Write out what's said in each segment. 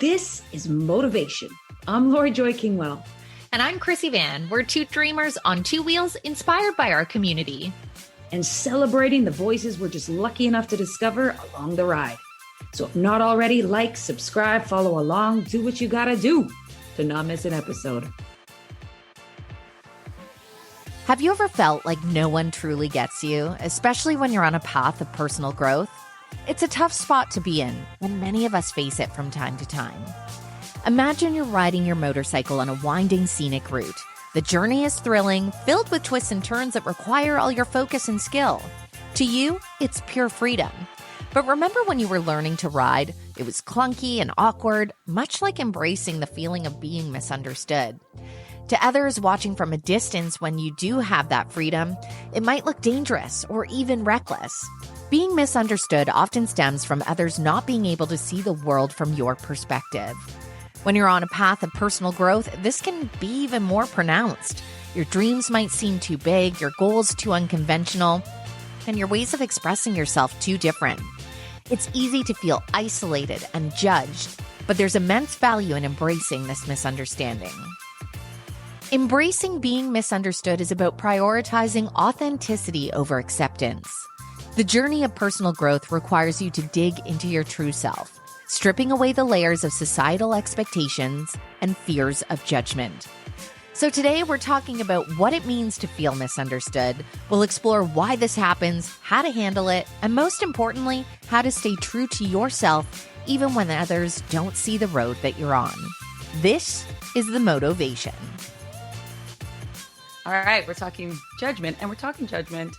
This is Motivation. I'm Lori Joy Kingwell. And I'm Chrissy Van. We're two dreamers on two wheels inspired by our community. And celebrating the voices we're just lucky enough to discover along the ride. So if not already, like, subscribe, follow along, do what you gotta do to not miss an episode. Have you ever felt like no one truly gets you, especially when you're on a path of personal growth? It's a tough spot to be in, and many of us face it from time to time. Imagine you're riding your motorcycle on a winding scenic route. The journey is thrilling, filled with twists and turns that require all your focus and skill. To you, it's pure freedom. But remember when you were learning to ride? It was clunky and awkward, much like embracing the feeling of being misunderstood. To others watching from a distance when you do have that freedom, it might look dangerous or even reckless. Being misunderstood often stems from others not being able to see the world from your perspective. When you're on a path of personal growth, this can be even more pronounced. Your dreams might seem too big, your goals too unconventional, and your ways of expressing yourself too different. It's easy to feel isolated and judged, but there's immense value in embracing this misunderstanding. Embracing being misunderstood is about prioritizing authenticity over acceptance. The journey of personal growth requires you to dig into your true self, stripping away the layers of societal expectations and fears of judgment. So today we're talking about what it means to feel misunderstood. We'll explore why this happens, how to handle it, and most importantly, how to stay true to yourself even when others don't see the road that you're on. This is the Motivation. All right, we're talking judgment, and we're talking judgment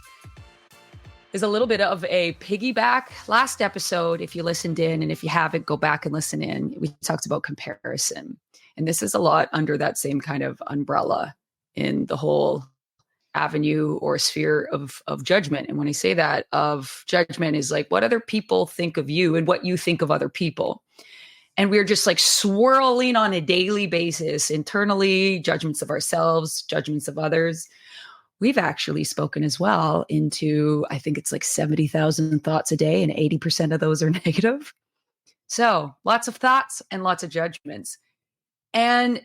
is a little bit of a piggyback. Last episode, if you listened in, and if you haven't, go back and listen in. We talked about comparison. And this is a lot under that same kind of umbrella in the whole avenue or sphere of judgment. And when I say that, of judgment is like what other people think of you and what you think of other people. And we're just like swirling on a daily basis, internally, judgments of ourselves, judgments of others. We've actually spoken as well into, I think it's like 70,000 thoughts a day, and 80% of those are negative. So lots of thoughts and lots of judgments. And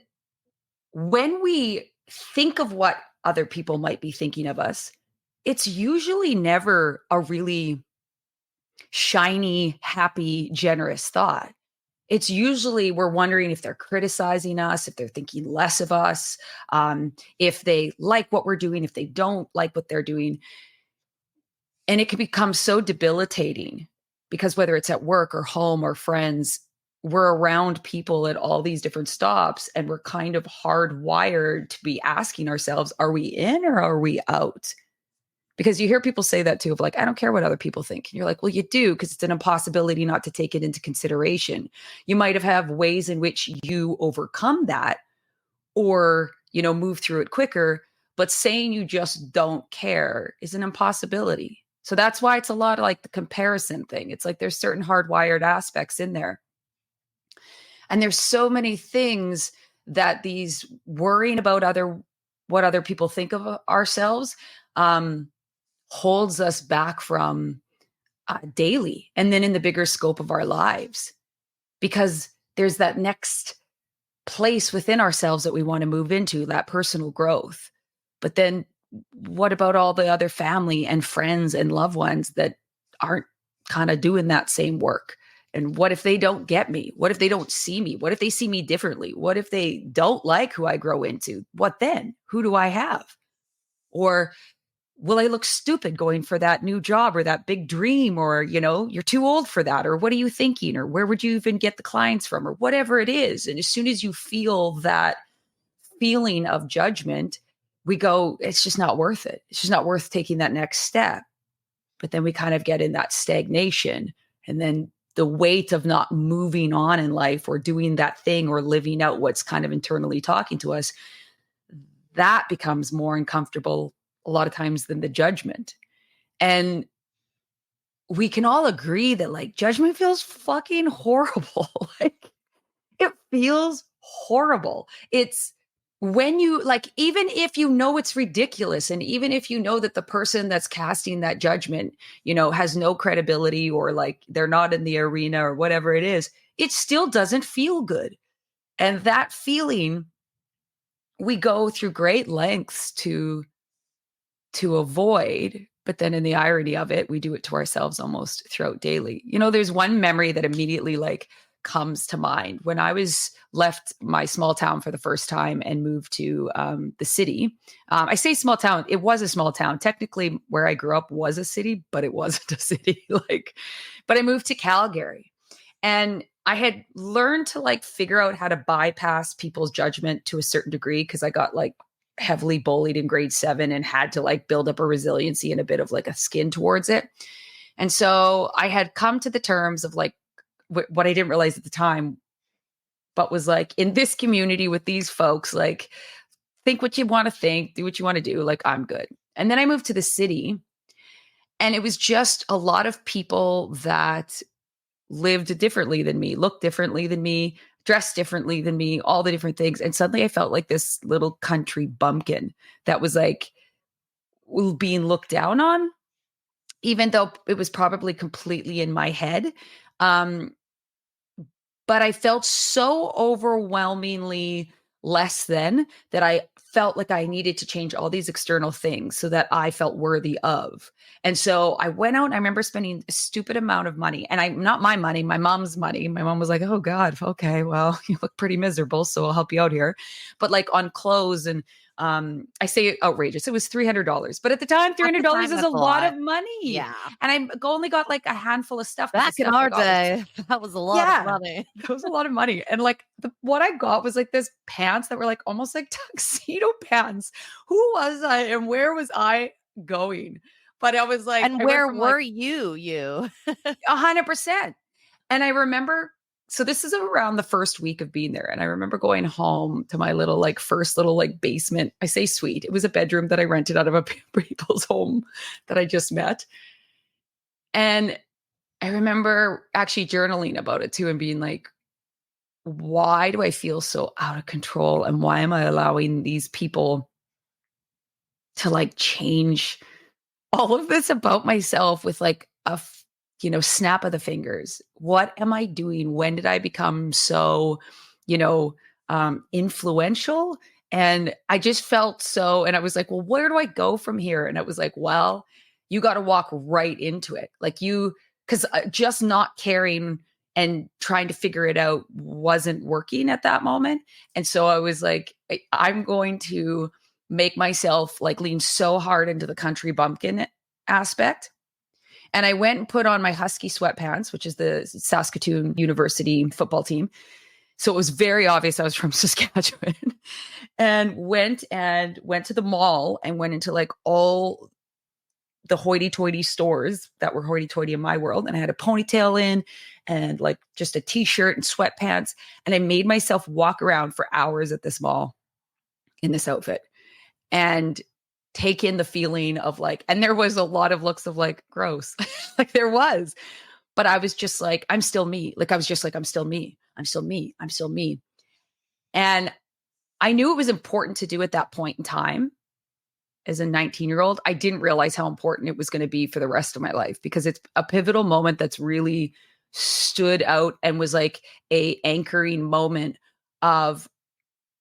when we think of what other people might be thinking of us, it's usually never a really shiny, happy, generous thought. It's usually we're wondering if they're criticizing us, if they're thinking less of us, if they like what we're doing, if they don't like what they're doing. And it can become so debilitating because whether it's at work or home or friends, we're around people at all these different stops, and we're kind of hardwired to be asking ourselves, are we in or are we out? Because you hear people say that too, of like, I don't care what other people think. And you're like, well, you do, because it's an impossibility not to take it into consideration. You might have ways in which you overcome that or, move through it quicker. But saying you just don't care is an impossibility. So that's why it's a lot of like the comparison thing. It's like there's certain hardwired aspects in there. And there's so many things that these worrying about what other people think of ourselves, holds us back from daily and then in the bigger scope of our lives, because there's that next place within ourselves that we want to move into, that personal growth. But then what about all the other family and friends and loved ones that aren't kind of doing that same work? And what if they don't get me? What if they don't see me? What if they see me differently? What if they don't like who I grow into? What then? Who do I have? Or will I look stupid going for that new job or that big dream? Or, you're too old for that. Or what are you thinking? Or where would you even get the clients from? Or whatever it is. And as soon as you feel that feeling of judgment, we go, it's just not worth it. It's just not worth taking that next step. But then we kind of get in that stagnation. And then the weight of not moving on in life or doing that thing or living out what's kind of internally talking to us, that becomes more uncomfortable a lot of times than the judgment. And we can all agree that like judgment feels fucking horrible. Like it feels horrible. It's when you like, even if you know it's ridiculous, and even if you know that the person that's casting that judgment, has no credibility, or like they're not in the arena or whatever it is it still doesn't feel good. And that feeling, we go through great lengths to avoid, but then in the irony of it, we do it to ourselves almost throughout daily. There's one memory that immediately like comes to mind when I was left my small town for the first time and moved to the city. I say small town, it was a small town. Technically, where I grew up was a city, but it wasn't a city. But I moved to Calgary, and I had learned to like figure out how to bypass people's judgment to a certain degree because I got like heavily bullied in grade 7 and had to like build up a resiliency and a bit of like a skin towards it. And so I had come to the terms of like what I didn't realize at the time, but was like in this community with these folks, like think what you want to think, do what you want to do. Like I'm good. And then I moved to the city, and it was just a lot of people that lived differently than me, looked differently than me, dressed differently than me, all the different things. And suddenly I felt like this little country bumpkin that was like being looked down on, even though it was probably completely in my head. But I felt so overwhelmingly less than that I felt like I needed to change all these external things so that I felt worthy of. And so I went out and I remember spending a stupid amount of money, and not my money, my mom's money. My mom was like, "Oh God, okay, well, you look pretty miserable, so I'll help you out here." But like on clothes and I say outrageous. It was $300, but at the time, At the $300 time, is that's a a lot of lot. money, Yeah. and I only got like a handful of stuff. But the Back in stuff I our got was day, that was a lot of yeah, money. that was a lot of money. And like what I got was like this pants that were like almost like tuxedo pants. Who was I and where was I going? But I was like, And I went where from like were you? 100%. And I remember, so this is around the first week of being there. And I remember going home to my little, like, first little, like, basement. I say suite. It was a bedroom that I rented out of a people's home that I just met. And I remember actually journaling about it too and being like, why do I feel so out of control? And why am I allowing these people to like change all of this about myself with like snap of the fingers? What am I doing? When did I become so, you know, influential? And I just felt so, and I was like, well, where do I go from here? And it was like, well, you got to walk right into it. Like because just not caring and trying to figure it out wasn't working at that moment. And so I was like, I'm going to make myself like lean so hard into the country bumpkin aspect. And I went and put on my Husky sweatpants, which is the Saskatoon University football team. So it was very obvious I was from Saskatchewan, and went to the mall and went into like all the hoity-toity stores that were hoity-toity in my world. And I had a ponytail in and like just a t-shirt and sweatpants. And I made myself walk around for hours at this mall in this outfit and take in the feeling of like, and there was a lot of looks of like gross, like there was, but I was just like, I'm still me. Like I was just like, I'm still me. I'm still me. I'm still me. And I knew it was important to do at that point in time. As a 19-year-old, I didn't realize how important it was going to be for the rest of my life, because it's a pivotal moment that's really stood out and was like a anchoring moment of,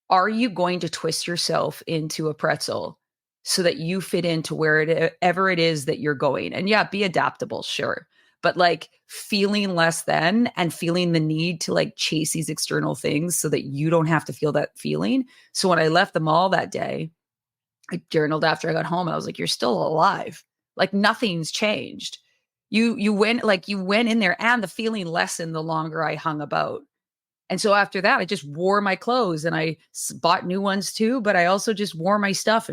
are you going to twist yourself into a pretzel so that you fit into wherever it is that you're going? And yeah, be adaptable, sure. But like feeling less than and feeling the need to like chase these external things so that you don't have to feel that feeling. So when I left the mall that day, I journaled after I got home. I was like, you're still alive. Like nothing's changed. You went in there, and the feeling lessened the longer I hung about. And so after that, I just wore my clothes, and I bought new ones too. But I also just wore my stuff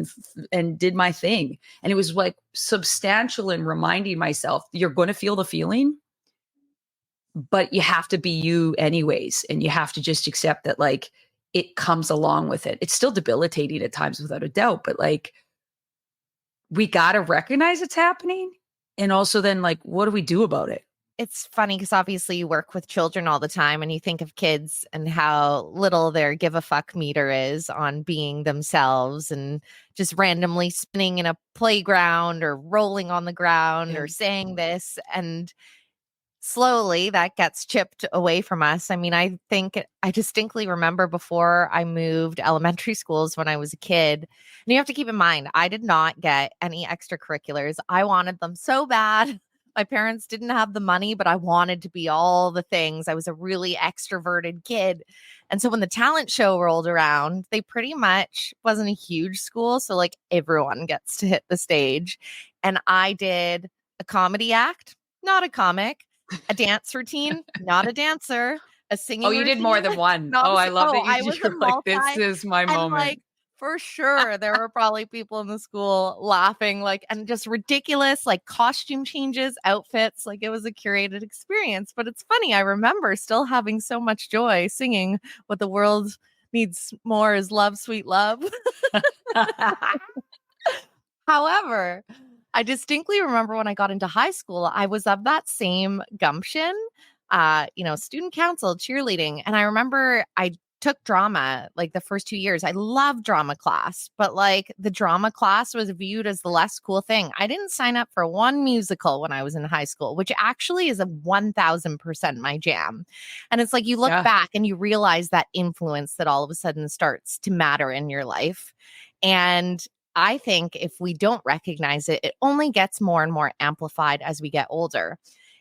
and did my thing. And it was like substantial in reminding myself, you're going to feel the feeling, but you have to be you anyways. And you have to just accept that like it comes along with it. It's still debilitating at times without a doubt, but like we got to recognize it's happening. And also then like, what do we do about it? It's funny because obviously you work with children all the time, and you think of kids and how little their give a fuck meter is on being themselves and just randomly spinning in a playground or rolling on the ground or saying this. And slowly that gets chipped away from us. I mean, I think I distinctly remember before I moved elementary schools when I was a kid. And you have to keep in mind, I did not get any extracurriculars. I wanted them so bad. My parents didn't have the money, but I wanted to be all the things. I was a really extroverted kid. And so when the talent show rolled around, they pretty much wasn't a huge school. So like everyone gets to hit the stage. And I did a comedy act, not a comic, a dance routine, not a dancer, a Oh, singing you did more routine, than one. not Oh, a I love that I was a you're like, this multi, is my and like moment. for sure there were probably people in the school laughing, like, and just ridiculous like costume changes, outfits, like it was a curated experience. But it's funny, I remember still having so much joy singing what the world needs more is love, sweet love. However, I distinctly remember when I got into high school, I was of that same gumption, student council, cheerleading. And I remember I took drama like the first 2 years. I loved drama class, but like the drama class was viewed as the less cool thing. I didn't sign up for one musical when I was in high school, which actually is a 1000% my jam. And it's like you look Yeah. back and you realize that influence that all of a sudden starts to matter in your life. And I think if we don't recognize it, it only gets more and more amplified as we get older.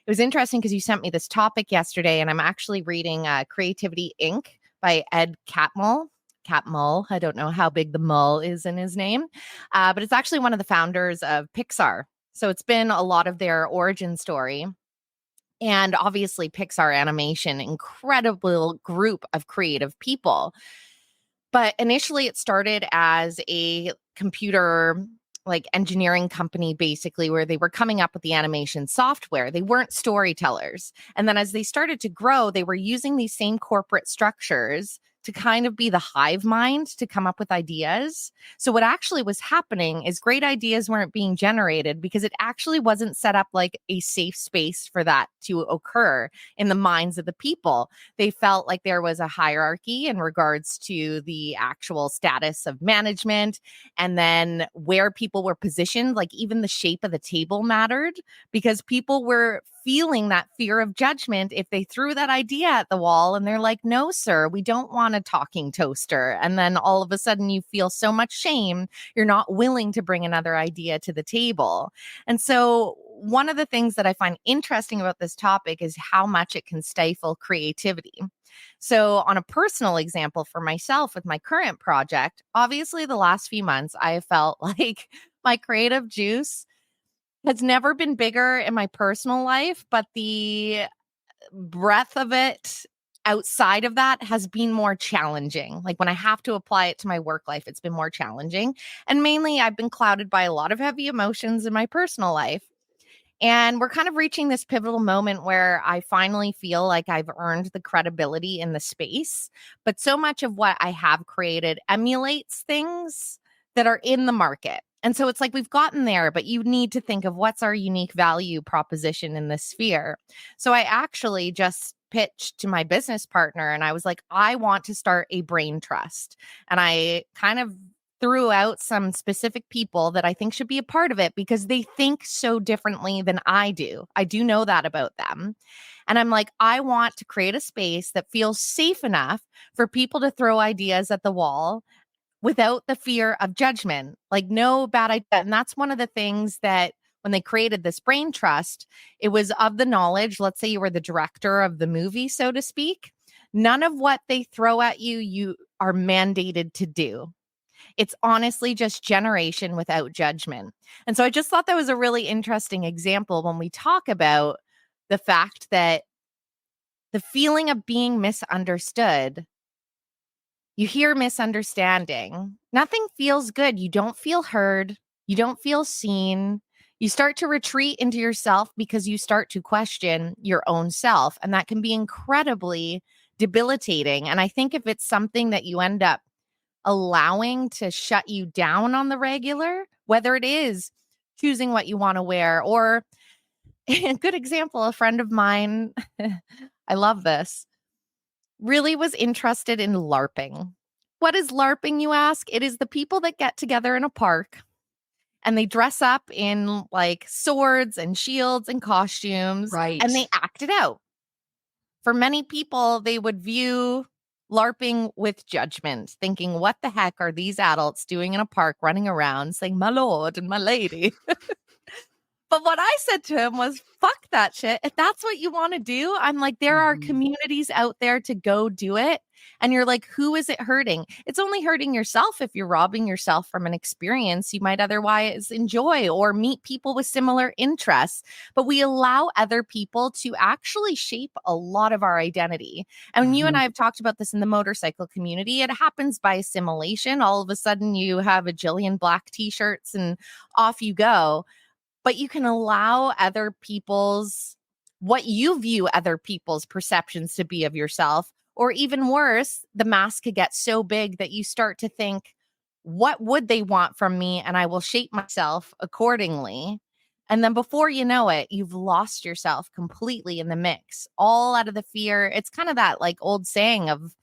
It was interesting because you sent me this topic yesterday, and I'm actually reading Creativity Inc. by Ed Catmull. Catmull. I don't know how big the mull is in his name, but it's actually one of the founders of Pixar. So it's been a lot of their origin story. And obviously, Pixar Animation, incredible group of creative people. But initially, it started as a computer like engineering company, basically, where they were coming up with the animation software. They weren't storytellers. And then as they started to grow, they were using these same corporate structures to kind of be the hive mind to come up with ideas. So what actually was happening is great ideas weren't being generated because it actually wasn't set up like a safe space for that to occur in the minds of the people. They felt like there was a hierarchy in regards to the actual status of management, and then where people were positioned, like even the shape of the table mattered because people were feeling that fear of judgment if they threw that idea at the wall and they're like, no, sir, we don't want a talking toaster. And then all of a sudden you feel so much shame, you're not willing to bring another idea to the table. And so one of the things that I find interesting about this topic is how much it can stifle creativity. So, on a personal example for myself with my current project, obviously, the last few months, I have felt like my creative juice has never been bigger in my personal life, but the breadth of it outside of that has been more challenging. Like when I have to apply it to my work life, it's been more challenging. And mainly, I've been clouded by a lot of heavy emotions in my personal life. And we're kind of reaching this pivotal moment where I finally feel like I've earned the credibility in the space. But so much of what I have created emulates things that are in the market. And so it's like we've gotten there, but you need to think of what's our unique value proposition in this sphere. So I actually just pitched to my business partner and I was like, I want to start a brain trust. And I kind of threw out some specific people that I think should be a part of it because they think so differently than I do. I do know that about them. And I'm like, I want to create a space that feels safe enough for people to throw ideas at the wall without the fear of judgment, like no bad idea. And that's one of the things that when they created this brain trust, it was of the knowledge. Let's say you were the director of the movie, so to speak. None of what they throw at you, you are mandated to do. It's honestly just generation without judgment. And so I just thought that was a really interesting example when we talk about the fact that the feeling of being misunderstood, you hear misunderstanding, nothing feels good. You don't feel heard. You don't feel seen. You start to retreat into yourself because you start to question your own self. And that can be incredibly debilitating. And I think if it's something that you end up allowing to shut you down on the regular, whether it is choosing what you want to wear, or a good example, a friend of mine, I love this, really was interested in LARPing. What is LARPing, you ask? It is the people that get together in a park and they dress up in like swords and shields and costumes, Right. and they act it out. For many people, they would view LARPing with judgment, thinking, what the heck are these adults doing in a park running around saying, my lord and my lady? But what I said to him was, fuck that shit. If that's what you want to do, I'm like, there are communities out there to go do it. And you're like, who is it hurting? It's only hurting yourself if you're robbing yourself from an experience you might otherwise enjoy or meet people with similar interests. But we allow other people to actually shape a lot of our identity. And you and I have talked about this in the motorcycle community. It happens by assimilation. All of a sudden, you have a jillion black t-shirts and off you go. But you can allow other people's, what you view other people's perceptions to be of yourself, or even worse, the mask could get so big that you start to think, what would they want from me? And I will shape myself accordingly. And then before you know it, you've lost yourself completely in the mix, all out of the fear. It's kind of that like old saying of,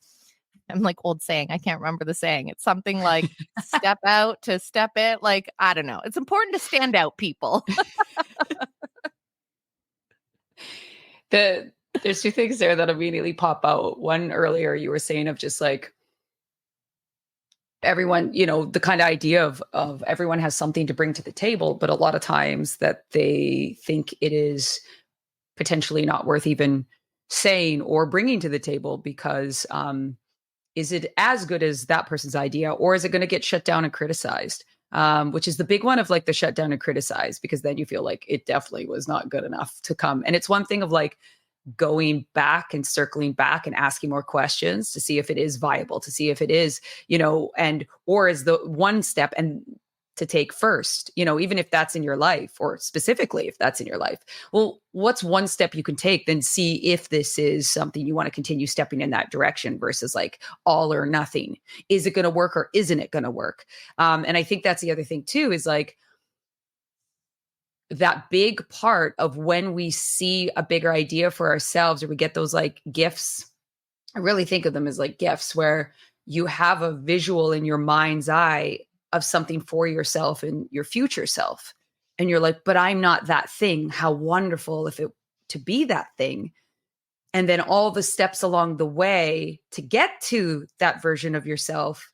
I'm like old saying, I can't remember the saying. It's something like step out to step in. Like, I don't know. It's important to stand out, people. There's two things there that immediately pop out. One, earlier you were saying of just like everyone, the kind of idea of everyone has something to bring to the table, but a lot of times that they think it is potentially not worth even saying or bringing to the table because is it as good as that person's idea, or is it going to get shut down and criticized? Which is the big one of like the shut down and criticize, because then you feel like it definitely was not good enough to come. And it's one thing of like going back and circling back and asking more questions to see if it is viable, to see if it is, and or is the one step and to take first, even if that's in your life, or specifically if that's in your life. Well, what's one step you can take, then see if this is something you want to continue stepping in that direction versus like all or nothing. Is it going to work or isn't it going to work? And I think that's the other thing too, is like that big part of when we see a bigger idea for ourselves, or we get those like gifts. I really think of them as like gifts where you have a visual in your mind's eye of something for yourself and your future self. And you're like, but I'm not that thing. How wonderful if it to be that thing. And then all the steps along the way to get to that version of yourself,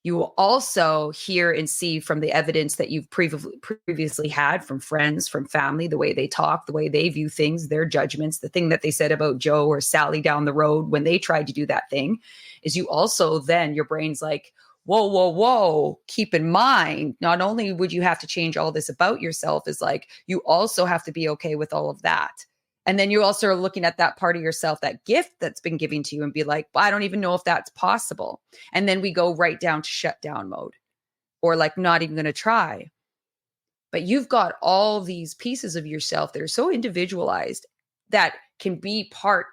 you will also hear and see from the evidence that you've previously had from friends, from family, the way they talk, the way they view things, their judgments, the thing that they said about Joe or Sally down the road when they tried to do that thing, is you also then your brain's like, whoa, whoa, whoa, keep in mind, not only would you have to change all this about yourself, is like, you also have to be okay with all of that. And then you also are looking at that part of yourself, that gift that's been given to you, and be like, well, I don't even know if that's possible. And then we go right down to shutdown mode, or like not even going to try. But you've got all these pieces of yourself that are so individualized that can be part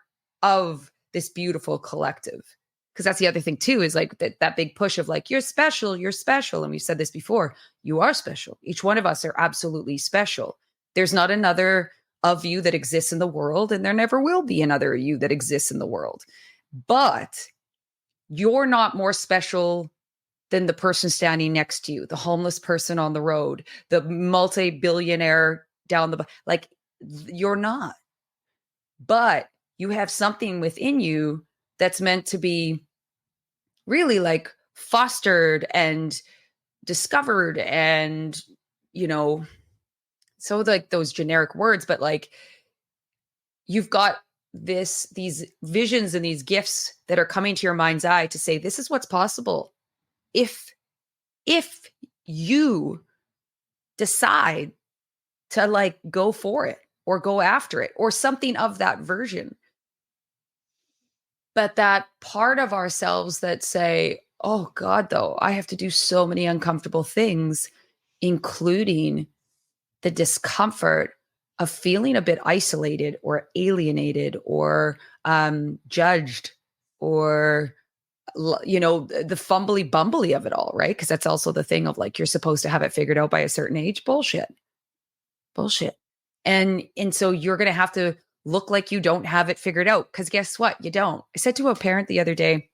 of this beautiful collective. Because that's the other thing too, is like that big push of like, you're special, you're special. And we've said this before, you are special. Each one of us are absolutely special. There's not another of you that exists in the world, and there never will be another you that exists in the world. But you're not more special than the person standing next to you, the homeless person on the road, the multi-billionaire down the, like, you're not. But you have something within you that's meant to be really like fostered and discovered, and so like those generic words, but like you've got these visions and these gifts that are coming to your mind's eye to say, this is what's possible if you decide to like go for it or go after it or something of that version. But that part of ourselves that say, oh God, though, I have to do so many uncomfortable things, including the discomfort of feeling a bit isolated or alienated or judged, or the fumbly bumbly of it all, right? Because that's also the thing of like, you're supposed to have it figured out by a certain age. Bullshit. And so you're going to have to look like you don't have it figured out, because guess what? You don't. I said to a parent the other day,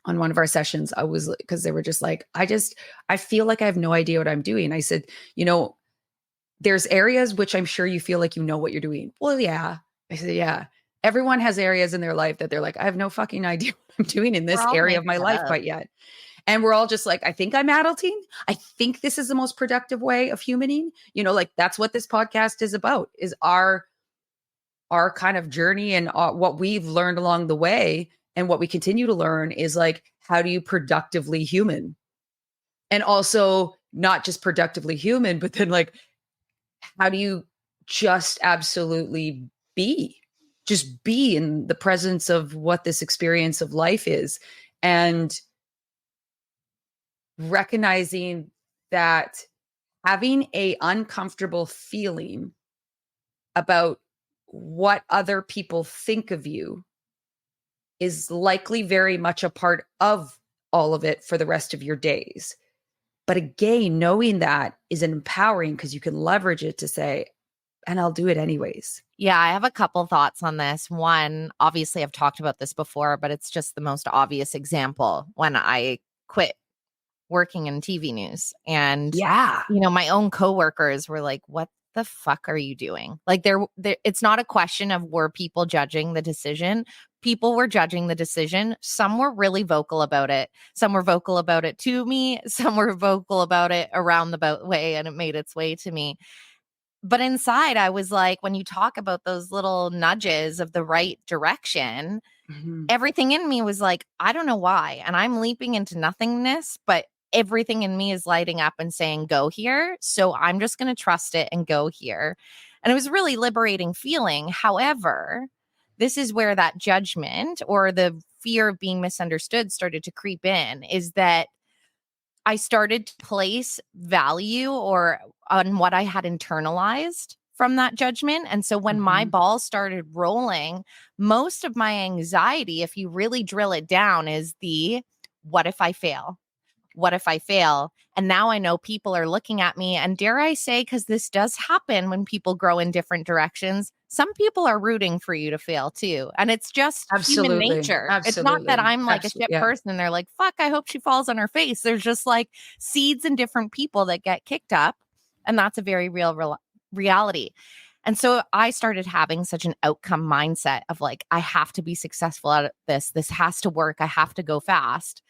on one of our sessions, I was, because they were just like, I feel like I have no idea what I'm doing. I said, there's areas which I'm sure you feel like you know what you're doing. Well, yeah. I said, yeah. Everyone has areas in their life that they're like, I have no fucking idea what I'm doing in We're this all area of making my it life up. quite yet. And we're all just like, I think I'm adulting. I think this is the most productive way of humaning. Like that's what this podcast is about, is our kind of journey and what we've learned along the way. And what we continue to learn is like, how do you productively human? And also not just productively human, but then like, how do you just absolutely just be in the presence of what this experience of life is, and recognizing that having a uncomfortable feeling about what other people think of you is likely very much a part of all of it for the rest of your days. But again, knowing that is empowering because you can leverage it to say, and I'll do it anyways. Yeah, I have a couple thoughts on this. One, obviously, I've talked about this before, but it's just the most obvious example when I quit working in TV news. And, Yeah. my own coworkers were like, what the fuck are you doing? Like, it's not a question of were people judging the decision. People were judging the decision. Some were really vocal about it. Some were vocal about it to me. Some were vocal about it around the way, and it made its way to me. But inside, I was like, when you talk about those little nudges of the right direction, Mhm. everything in me was like, I don't know why. And I'm leaping into nothingness, but everything in me is lighting up and saying, go here. So I'm just going to trust it and go here. And it was a really liberating feeling. However, this is where that judgment or the fear of being misunderstood started to creep in, is that I started to place value or on what I had internalized from that judgment. And so when my Mhm. balls started rolling, most of my anxiety, if you really drill it down, is the what if I fail? What if I fail? And now I know people are looking at me. And dare I say, because this does happen when people grow in different directions, some people are rooting for you to fail too. And it's just human Absolutely. nature. It's not that Absolutely. I'm like a shit Yeah. person and they're like, fuck, I hope she falls on her face. There's just like seeds in different people that get kicked up. And that's a very real reality. And so I started having such an outcome mindset of like, I have to be successful at this. This has to work. I have to go fast.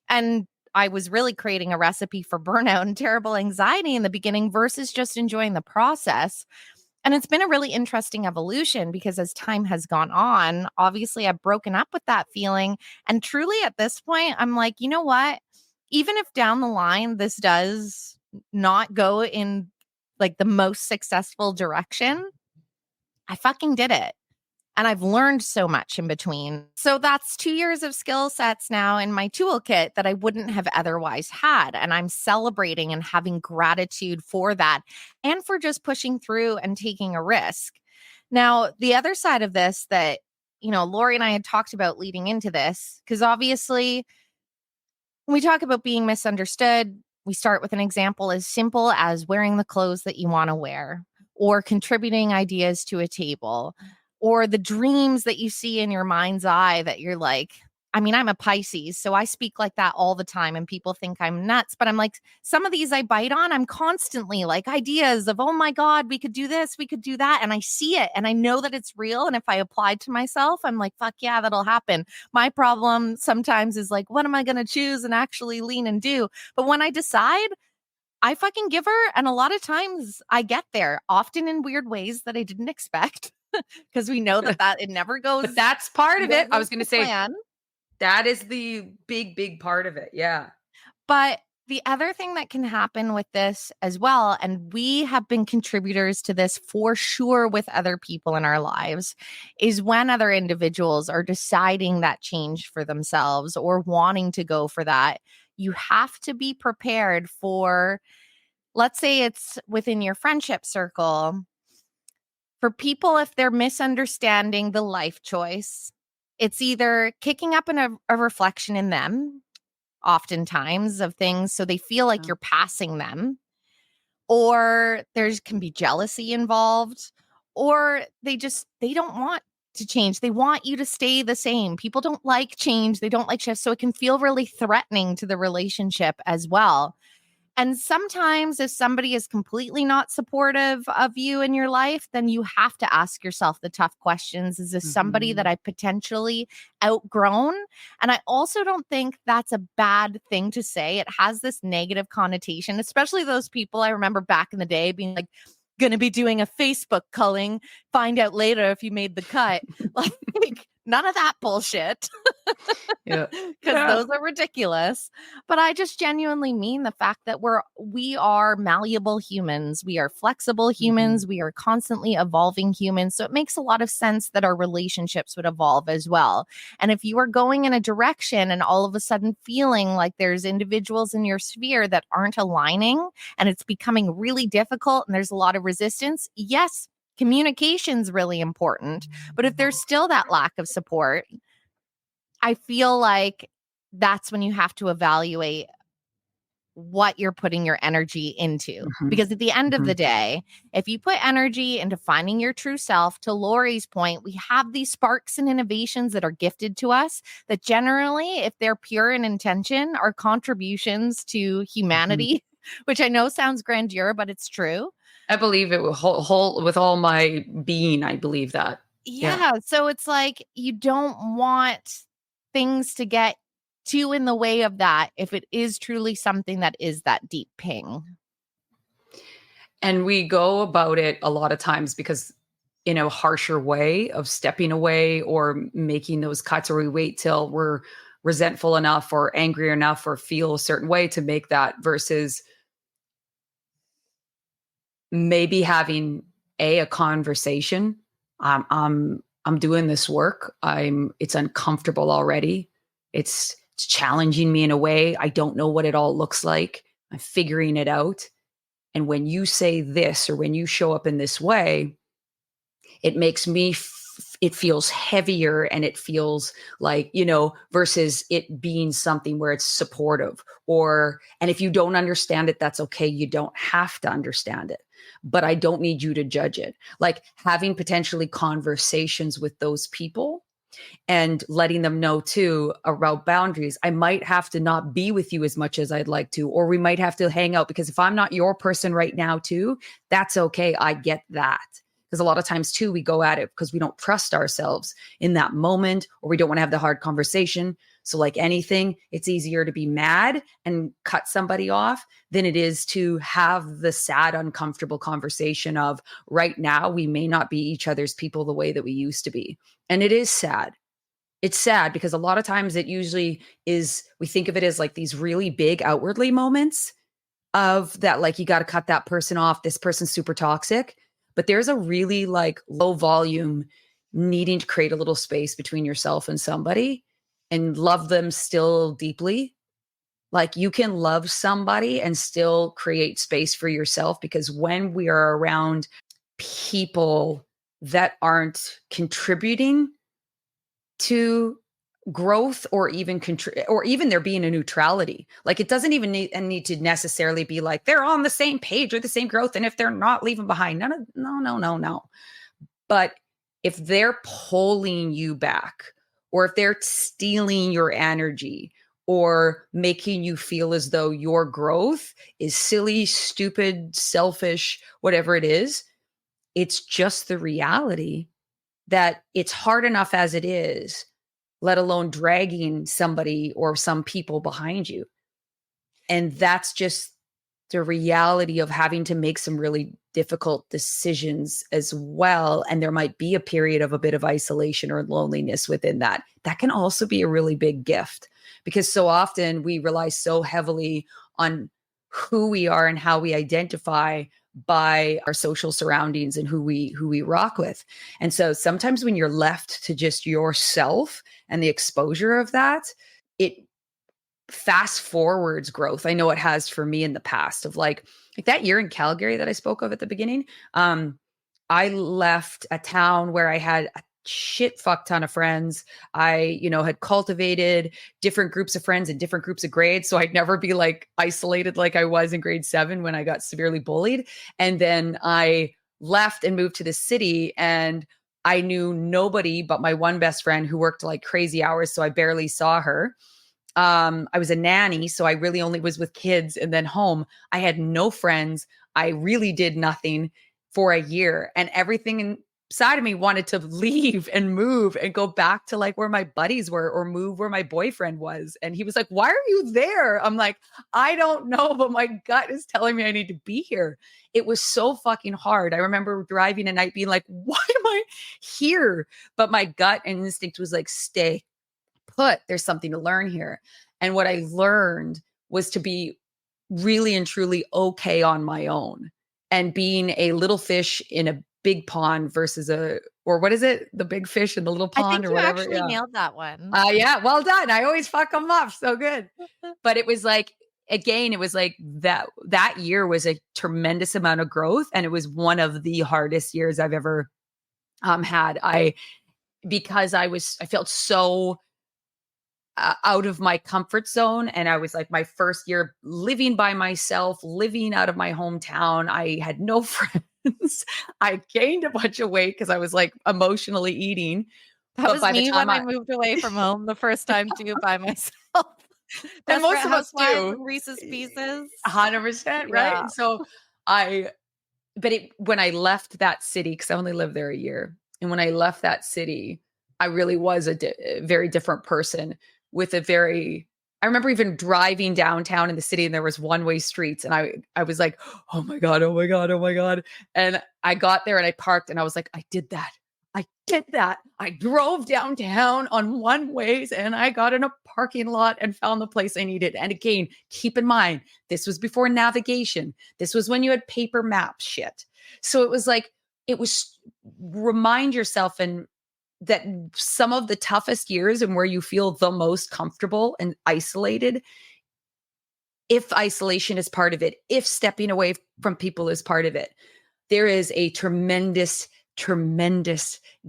And I was really creating a recipe for burnout and terrible anxiety in the beginning versus just enjoying the process. And it's been a really interesting evolution because as time has gone on, obviously I've broken up with that feeling. And truly at this point, I'm like, you know what? Even if down the line this does not go in like the most successful direction, I fucking did it. And I've learned so much in between. So that's 2 years of skill sets now in my toolkit that I wouldn't have otherwise had. And I'm celebrating and having gratitude for that and for just pushing through and taking a risk. Now, the other side of this that, Lori and I had talked about leading into this, because obviously when we talk about being misunderstood, we start with an example as simple as wearing the clothes that you want to wear, or contributing ideas to a table, or the dreams that you see in your mind's eye that you're like, I mean, I'm a Pisces, so I speak like that all the time and people think I'm nuts, but I'm like, some of these I bite on. I'm constantly like ideas of, oh my God, we could do this, we could do that. And I see it and I know that it's real. And if I applied to myself, I'm like, fuck yeah, that'll happen. My problem sometimes is like, what am I going to choose and actually lean and do? But when I decide, I fucking give her. And a lot of times I get there, often in weird ways that I didn't expect, because we know that it never But goes, that's part of never it. I goes was going to to say plan. that is the big, big part of it. Yeah. But the other thing that can happen with this as well, and we have been contributors to this for sure with other people in our lives, is when other individuals are deciding that change for themselves or wanting to go for that, you have to be prepared for, let's say it's within your friendship circle, for people, if they're misunderstanding the life choice, it's either kicking up a reflection in them oftentimes of things so they feel like you're passing them, or there can be jealousy involved, or they don't want to change. They want you to stay the same. People don't like change. They don't like shifts. So it can feel really threatening to the relationship as well. And sometimes if somebody is completely not supportive of you in your life, then you have to ask yourself the tough questions. Is this somebody that I potentially outgrown? And I also don't think that's a bad thing to say. It has this negative connotation, especially those people I remember back in the day being like, going to be doing a Facebook culling, find out later if you made the cut. Like, none of that bullshit. Yeah. Because those are ridiculous. But I just genuinely mean the fact that we are malleable humans. We are flexible humans. We are constantly evolving humans. So it makes a lot of sense that our relationships would evolve as well. And if you are going in a direction and all of a sudden feeling like there's individuals in your sphere that aren't aligning and it's becoming really difficult and there's a lot of resistance, yes, communication's really important. But if there's still that lack of support, I feel like that's when you have to evaluate what you're putting your energy into. Because at the end of the day, if you put energy into finding your true self, to Lori's point, we have these sparks and innovations that are gifted to us that generally, if they're pure in intention, are contributions to humanity, which I know sounds grandeur, but it's true. I believe it with with all my being. I believe that. Yeah. So it's like you don't want things to get too in the way of that if it is truly something that is that deep ping. And we go about it a lot of times because in a harsher way of stepping away or making those cuts, or we wait till we're resentful enough or angry enough or feel a certain way to make that, versus maybe having a conversation. I'm doing this work. It's uncomfortable already. It's challenging me in a way. I don't know what it all looks like. I'm figuring it out. And when you say this, or when you show up in this way, it makes me it feels heavier, and it feels like, versus it being something where it's supportive. And if you don't understand it, that's okay. You don't have to understand it, but I don't need you to judge it. Like having potentially conversations with those people and letting them know too about boundaries. I might have to not be with you as much as I'd like to, or we might have to hang out, because if I'm not your person right now too, that's okay. I get that. Because a lot of times too, we go at it because we don't trust ourselves in that moment, or we don't want to have the hard conversation. So like anything, it's easier to be mad and cut somebody off than it is to have the sad, uncomfortable conversation of, right now, we may not be each other's people the way that we used to be. And it is sad. It's sad because a lot of times it usually is, we think of it as like these really big outwardly moments of that, like you got to cut that person off. This person's super toxic. But there's a really like low volume needing to create a little space between yourself and somebody and love them still deeply. Like you can love somebody and still create space for yourself, because when we are around people that aren't contributing to growth, or even or even there being a neutrality, like it doesn't even need to necessarily be like they're on the same page or the same growth, and if they're not, leaving behind, no. But if they're pulling you back, or if they're stealing your energy, or making you feel as though your growth is silly, stupid, selfish, whatever it is, it's just the reality that it's hard enough as it is, let alone dragging somebody or some people behind you. And that's just the reality of having to make some really difficult decisions as well. And there might be a period of a bit of isolation or loneliness within that. That can also be a really big gift, because so often we rely so heavily on who we are and how we identify by our social surroundings and who we rock with. And so sometimes when you're left to just yourself and the exposure of that, it fast forwards growth. I know it has for me in the past, of like that year in Calgary that I spoke of at the beginning. I left a town where I had a shit fuck ton of friends. I, had cultivated different groups of friends and different groups of grades. So I'd never be like isolated like I was in grade 7 when I got severely bullied. And then I left and moved to the city, and I knew nobody but my one best friend who worked like crazy hours. So I barely saw her. I was a nanny, so I really only was with kids and then home. I had no friends. I really did nothing for a year, and everything inside of me wanted to leave and move and go back to like where my buddies were or move where my boyfriend was. And he was like, "Why are you there?" I'm like, "I don't know, but my gut is telling me I need to be here." It was so fucking hard. I remember driving at night being like, "Why am I here?" But my gut and instinct was like, "Stay put, there's something to learn here." And what I learned was to be really and truly okay on my own, and being a little fish in a big pond versus or what is it? The big fish in the little I pond think or you whatever. actually Yeah. nailed that one. Yeah. Well done. I always fuck them up. So good. But it was like, again, it was like that year was a tremendous amount of growth. And it was one of the hardest years I've ever had. Because I felt so out of my comfort zone. And I was like my first year living by myself, living out of my hometown. I had no friends. I gained a bunch of weight because I was like emotionally eating. That But was by the me time when I moved away from home the first time too by myself. and most Desperate of us Housewives do, and Reese's Pieces. 100%, right? Yeah. And so I, but when I left that city, because I only lived there a year, and when I left that city, I really was a very different person with a very. I remember even driving downtown in the city, and there was one-way streets, and I was like, oh my god, oh my god, oh my god, and I got there and I parked, and I was like, I did that. I did that. I drove downtown on one ways and I got in a parking lot and found the place I needed. And again, keep in mind, this was before navigation. This was when you had paper maps shit. So it was like, it was remind yourself and that some of the toughest years and where you feel the most comfortable and isolated, if isolation is part of it, if stepping away from people is part of it, there is a tremendous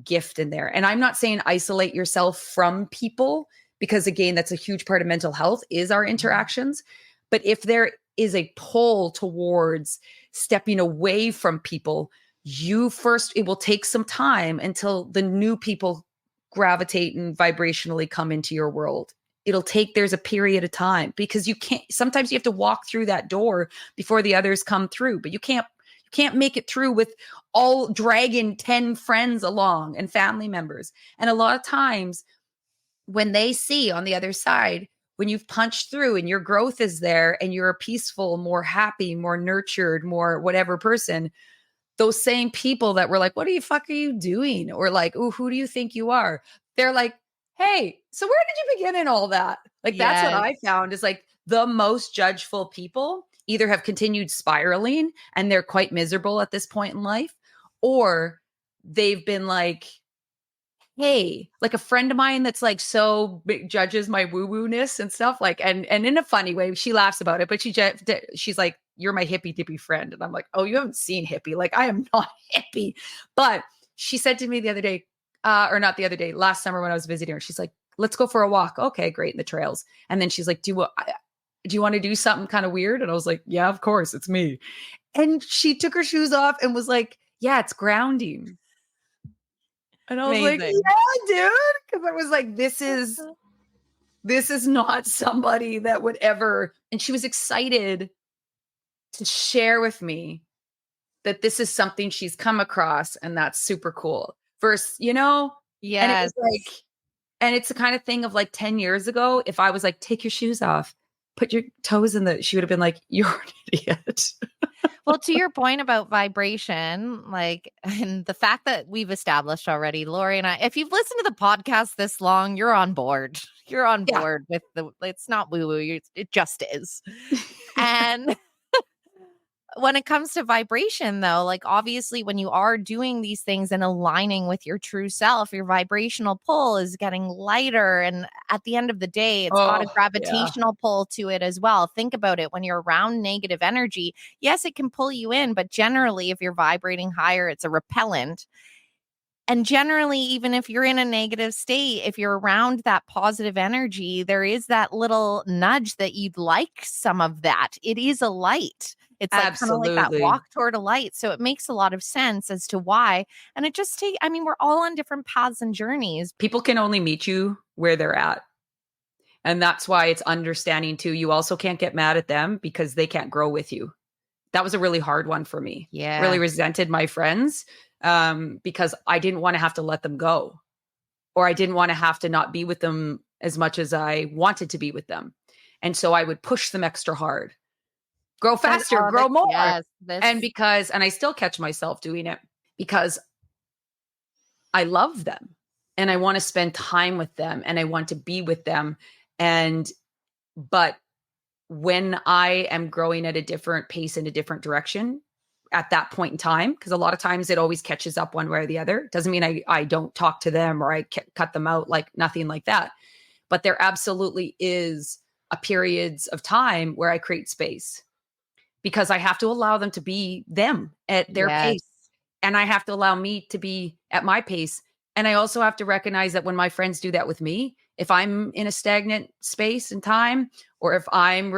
gift in there. And I'm not saying isolate yourself from people, because again, that's a huge part of mental health is our interactions. But if there is a pull towards stepping away from people, it will take some time until the new people gravitate and vibrationally come into your world. There's a period of time, because sometimes you have to walk through that door before the others come through, but you can't make it through with all dragging 10 friends along and family members. And a lot of times when they see on the other side, when you've punched through and your growth is there and you're a peaceful, more happy, more nurtured, more whatever person, those same people that were like, what the fuck are you doing? Or like, oh, who do you think you are? They're like, hey, so where did you begin in all that? Like, that's what Yes. I found is like the most judgeful people either have continued spiraling and they're quite miserable at this point in life, or they've been like, hey, like a friend of mine that's like judges my woo-woo-ness and stuff, like, and in a funny way, she laughs about it, but she's like, you're my hippie dippy friend. And I'm like, oh, you haven't seen hippie. Like, I am not hippie. But she said to me the other day, or not the other day, last summer when I was visiting her, she's like, let's go for a walk. Okay, great. In the trails. And then she's like, do you want to do something kind of weird? And I was like, yeah, of course, it's me. And she took her shoes off and was like, yeah, it's grounding. And I was like, Amazing. yeah, dude. Because I was like, this is not somebody that would ever. And she was excited to share with me that this is something she's come across, and that's super cool. Versus, and it Yes. was like, and it's the kind of thing of like 10 years ago, if I was like, take your shoes off, put your toes in she would have been like, you're an idiot. Well, to your point about vibration, like, and the fact that we've established already, Lori and I, if you've listened to the podcast this long, you're on board. You're on Yeah. board with it's not woo woo, it just is. And when it comes to vibration, though, like obviously when you are doing these things and aligning with your true self, your vibrational pull is getting lighter. And at the end of the day, it's got a Oh, yeah. gravitational pull to it as well. Think about it. When you're around negative energy, yes, it can pull you in, but generally, if you're vibrating higher, it's a repellent. And generally, even if you're in a negative state, if you're around that positive energy, there is that little nudge that you'd like some of that. It is a light. It's like kind of like that Absolutely. walk toward a light. So it makes a lot of sense as to why. And it just I mean, we're all on different paths and journeys. People can only meet you where they're at. And that's why it's understanding too. You also can't get mad at them because they can't grow with you. That was a really hard one for me. Yeah. Really resented my friends because I didn't want to have to let them go, or I didn't want to have to not be with them as much as I wanted to be with them. And so I would push them extra hard, grow And faster, grow more. yes, And I still catch myself doing it because I love them and I want to spend time with them and I want to be with them. But when I am growing at a different pace in a different direction at that point in time, because a lot of times it always catches up one way or the other. Doesn't mean I don't talk to them or I cut them out, like nothing like that. But there absolutely is a periods of time where I create space because I have to allow them to be them at their yes. pace. And I have to allow me to be at my pace. And I also have to recognize that when my friends do that with me, if I'm in a stagnant space and time, or if I'm,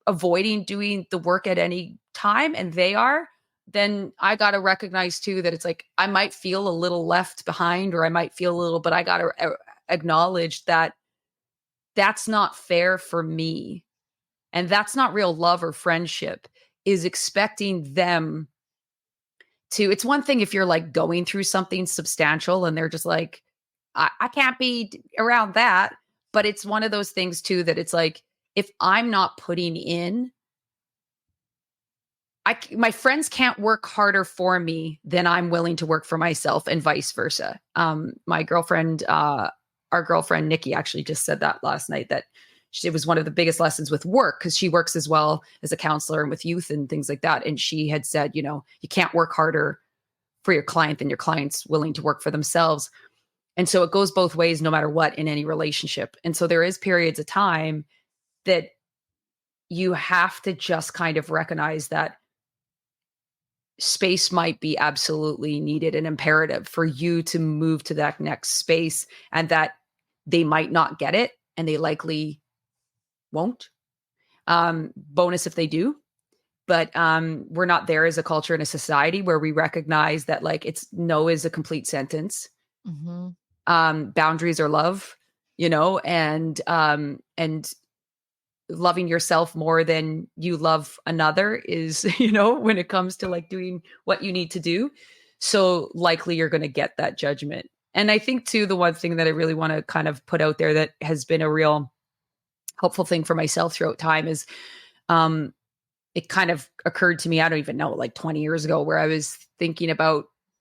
avoiding doing the work at any time and they are, then I got to recognize too that it's like I might feel a little left behind or I might feel a little, but I got to acknowledge that that's not fair for me. And that's not real love or friendship, is expecting them to. It's one thing if you're like going through something substantial and they're just like, I can't be around that. But it's one of those things too that it's like, if I'm not putting in, my friends can't work harder for me than I'm willing to work for myself, and vice versa. My girlfriend, our girlfriend Nikki, actually just said that last night, that it was one of the biggest lessons with work because she works as well as a counselor and with youth and things like that. And she had said, you can't work harder for your client than your client's willing to work for themselves. And so it goes both ways, no matter what, in any relationship. And so there is periods of time that you have to just kind of recognize that space might be absolutely needed and imperative for you to move to that next space, and that they might not get it and they likely won't. Bonus if they do. But we're not there as a culture and a society where we recognize that like it's no is a complete sentence. Mm-hmm. Boundaries are love, and loving yourself more than you love another is, when it comes to like doing what you need to do. So likely you're going to get that judgment. And I think too, the one thing that I really want to kind of put out there that has been a real helpful thing for myself throughout time is, it kind of occurred to me, I don't even know, like 20 years ago, where I was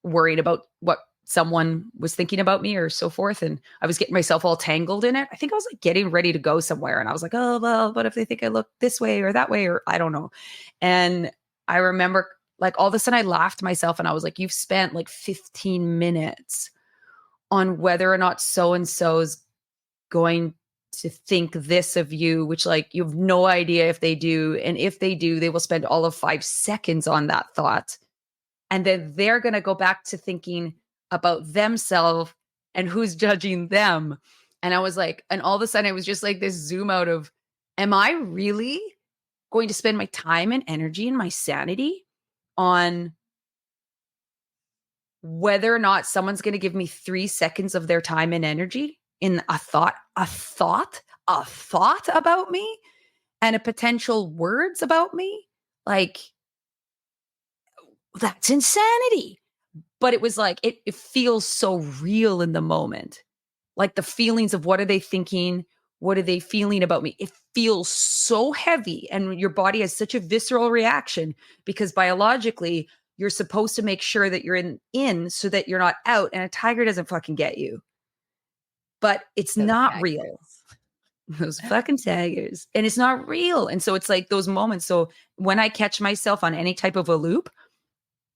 worried about what someone was thinking about me or so forth. And I was getting myself all tangled in it. I think I was like getting ready to go somewhere. And I was like, oh, well, what if they think I look this way or that way, or I don't know. And I remember like all of a sudden I laughed myself and I was like, you've spent like 15 minutes on whether or not so-and-so's going to think this of you, which like you have no idea if they do. And if they do, they will spend all of 5 seconds on that thought. And then they're going to go back to thinking about themselves and who's judging them. And I was like, and all of a sudden it was just like this zoom out of, am I really going to spend my time and energy and my sanity on whether or not someone's going to give me 3 seconds of their time and energy in a thought about me and a potential words about me? Like, that's insanity. But it was like, it feels so real in the moment. Like the feelings of what are they thinking? What are they feeling about me? It feels so heavy. And your body has such a visceral reaction because biologically, you're supposed to make sure that you're in so that you're not out, and a tiger doesn't fucking get you. But it's Those not tigers. real. Those fucking tigers. And it's not real. And so it's like those moments. So when I catch myself on any type of a loop,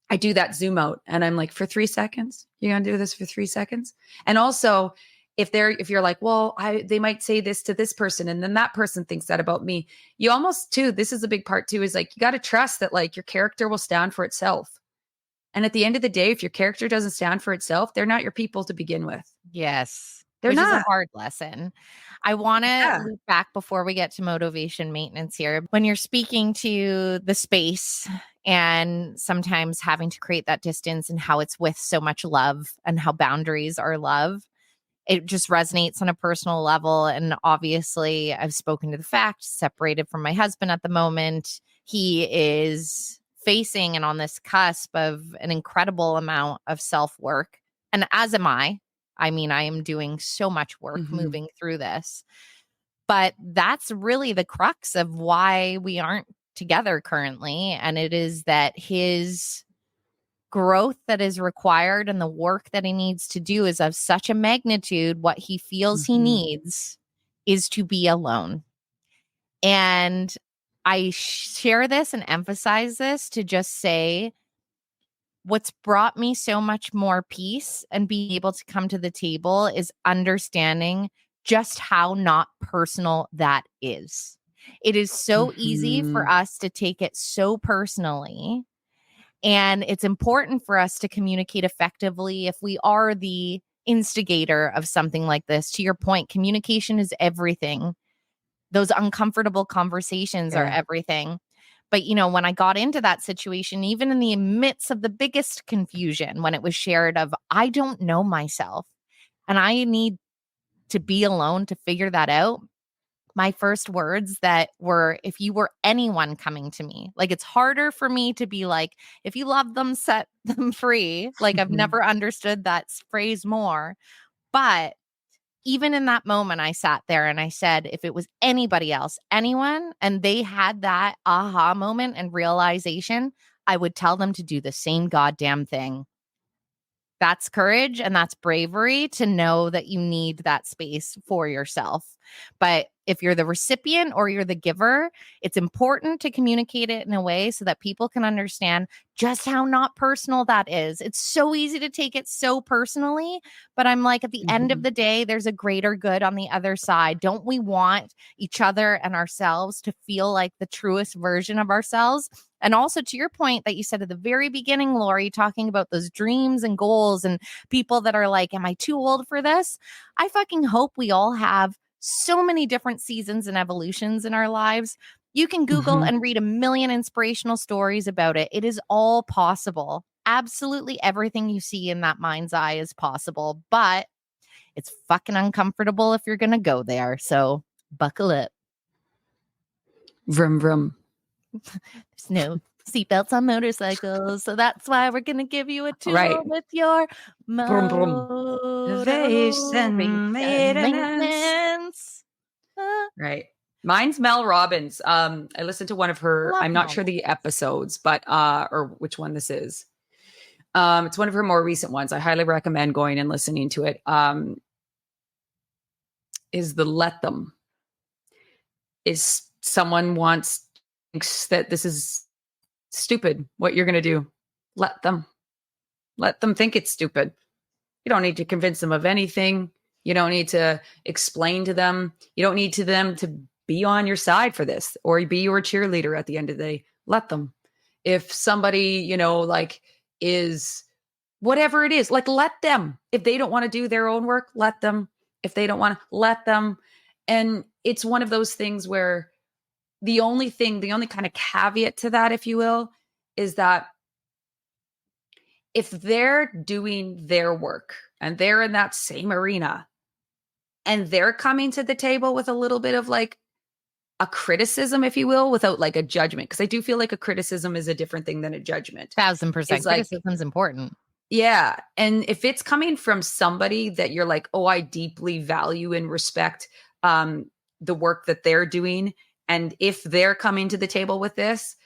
I do that zoom out and I'm like, for 3 seconds, you're going to do this for 3 seconds. And also if you're like, well, they might say this to this person and then that person thinks that about me. You almost too, this is a big part too, is like, you got to trust that like your character will stand for itself. And at the end of the day, if your character doesn't stand for itself, they're not your people to begin with. Yes. They're which is a not. hard lesson. I want to Yeah. loop back before we get to motivation maintenance here. When you're speaking to the space and sometimes having to create that distance and how it's with so much love and how boundaries are love, it just resonates on a personal level. And obviously, I've spoken to the fact, separated from my husband at the moment. He is facing and on this cusp of an incredible amount of self work. And as am I. I mean, I am doing so much work Mhm. moving through this. But that's really the crux of why we aren't together currently. And it is that his growth that is required and the work that he needs to do is of such a magnitude. What he feels he Mhm. needs is to be alone. And I share this and emphasize this to just say what's brought me so much more peace and being able to come to the table is understanding just how not personal that is. It is so easy for Mhm. us to take it so personally. And it's important for us to communicate effectively if we are the instigator of something like this. To your point, communication is everything. Those uncomfortable conversations are Yeah. everything. But, you know, when I got into that situation, even in the midst of the biggest confusion, when it was shared of, I don't know myself and I need to be alone to figure that out. My first words that were, if you were anyone coming to me, like it's harder for me to be like, if you love them, set them free. Like I've Mhm. never understood that phrase more. But even in that moment, I sat there and I said, if it was anybody else, anyone, and they had that aha moment and realization, I would tell them to do the same goddamn thing. That's courage and that's bravery to know that you need that space for yourself. But if you're the recipient or you're the giver, it's important to communicate it in a way so that people can understand just how not personal that is. It's so easy to take it so personally, but I'm like, at the end of Mhm. the day, there's a greater good on the other side. Don't we want each other and ourselves to feel like the truest version of ourselves? And also to your point that you said at the very beginning, Lori, talking about those dreams and goals and people that are like, am I too old for this? I fucking hope we all have so many different seasons and evolutions in our lives. You can Google Mhm. and read a million inspirational stories about it. It is all possible. Absolutely everything you see in that mind's eye is possible, but it's fucking uncomfortable if you're going to go there. So buckle up. Vroom vroom. There's no seatbelts on motorcycles. So that's why we're going to give you a tour Right. with your Vroom vroom. motivation Innovation maintenance. maintenance. Right. Mine's Mel Robbins. I listened to one of her, Love I'm not Mel. sure the episodes, but or which one this is. It's one of her more recent ones. I highly recommend going and listening to it. Is the let them. Is someone wants thinks that this is stupid, what you're gonna do. Let them. Let them think it's stupid. You don't need to convince them of anything. You don't need to explain to them. You don't need to them to be on your side for this or be your cheerleader at the end of the day. Let them. If somebody, like is whatever it is, like let them. If they don't want to do their own work, let them. If they don't want to, let them. And it's one of those things where the only kind of caveat to that, if you will, is that if they're doing their work and they're in that same arena and they're coming to the table with a little bit of like a criticism, if you will, without like a judgment, because I do feel like a criticism is a different thing than a judgment. 1000% It's like, criticism is important. yeah. And if it's coming from somebody that you're like, oh, I deeply value and respect the work that they're doing. And if they're coming to the table with this,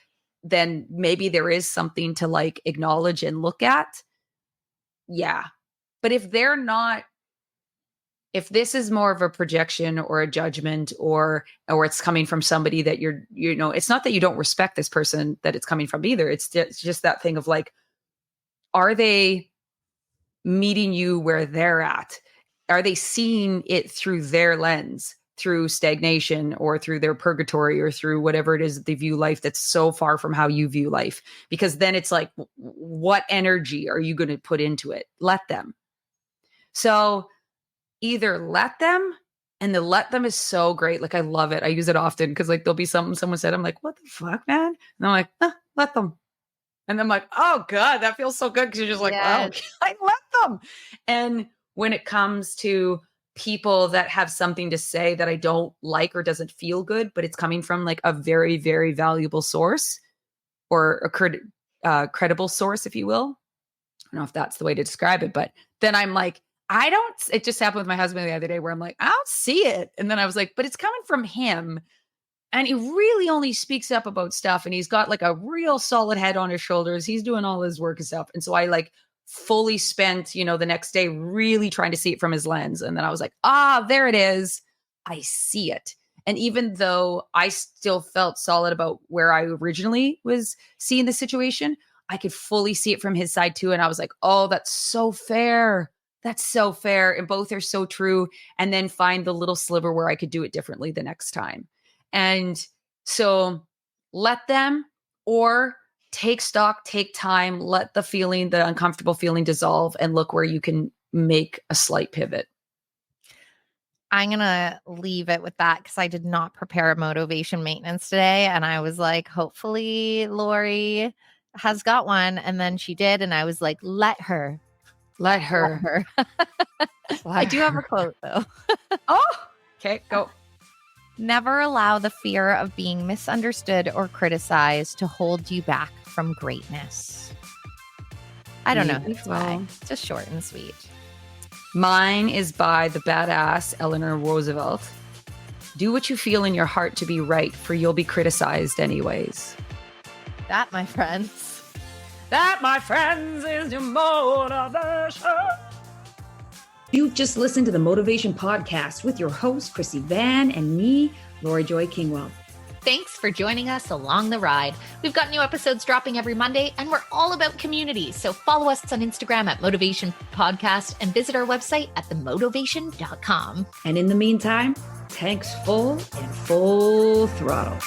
then maybe there is something to like acknowledge and look at. Yeah. But if they're not, if this is more of a projection or a judgment or it's coming from somebody that it's not that you don't respect this person that it's coming from either. It's just that thing of like, are they meeting you where they're at? Are they seeing it through their lens, through stagnation or through their purgatory or through whatever it is that they view life that's so far from how you view life? Because then it's like, what energy are you going to put into it? Let them. So either let them, and the let them is so great. Like I love it. I use it often because like there'll be something someone said, I'm like, what the fuck, man? And I'm like, let them. And I'm like, oh God, that feels so good. Cause you're just like, wow, I let them. And when it comes to people that have something to say that I don't like or doesn't feel good, but it's coming from like a very, very valuable source or a credible source, if you will. I don't know if that's the way to describe it, but then I'm like, it just happened with my husband the other day where I'm like, I don't see it. And then I was like, but it's coming from him. And he really only speaks up about stuff. And he's got like a real solid head on his shoulders. He's doing all his work and stuff. And so I like fully spent, the next day really trying to see it from his lens. And then I was like, there it is. I see it. And even though I still felt solid about where I originally was seeing the situation, I could fully see it from his side too. And I was like, oh, that's so fair. That's so fair. And both are so true. And then find the little sliver where I could do it differently the next time. And so let them, or take stock, take time, let the uncomfortable feeling dissolve, and look where you can make a slight pivot. I'm going to leave it with that because I did not prepare a motivation maintenance today. And I was like, hopefully Lori has got one. And then she did. And I was like, let her. I do have a quote though. Oh, okay, go. Never allow the fear of being misunderstood or criticized to hold you back from greatness. I don't know. That's why. Just short and sweet. Mine is by the badass Eleanor Roosevelt. Do what you feel in your heart to be right, for you'll be criticized anyways. That, my friends, is your motivation. You've just listened to the Motivation Podcast with your host, Chrissy Van, and me, Lori Joy Kingwell. Thanks for joining us along the ride. We've got new episodes dropping every Monday, and we're all about community. So follow us on Instagram at Motivation Podcast and visit our website at themotivation.com. And in the meantime, tanks full and full throttle.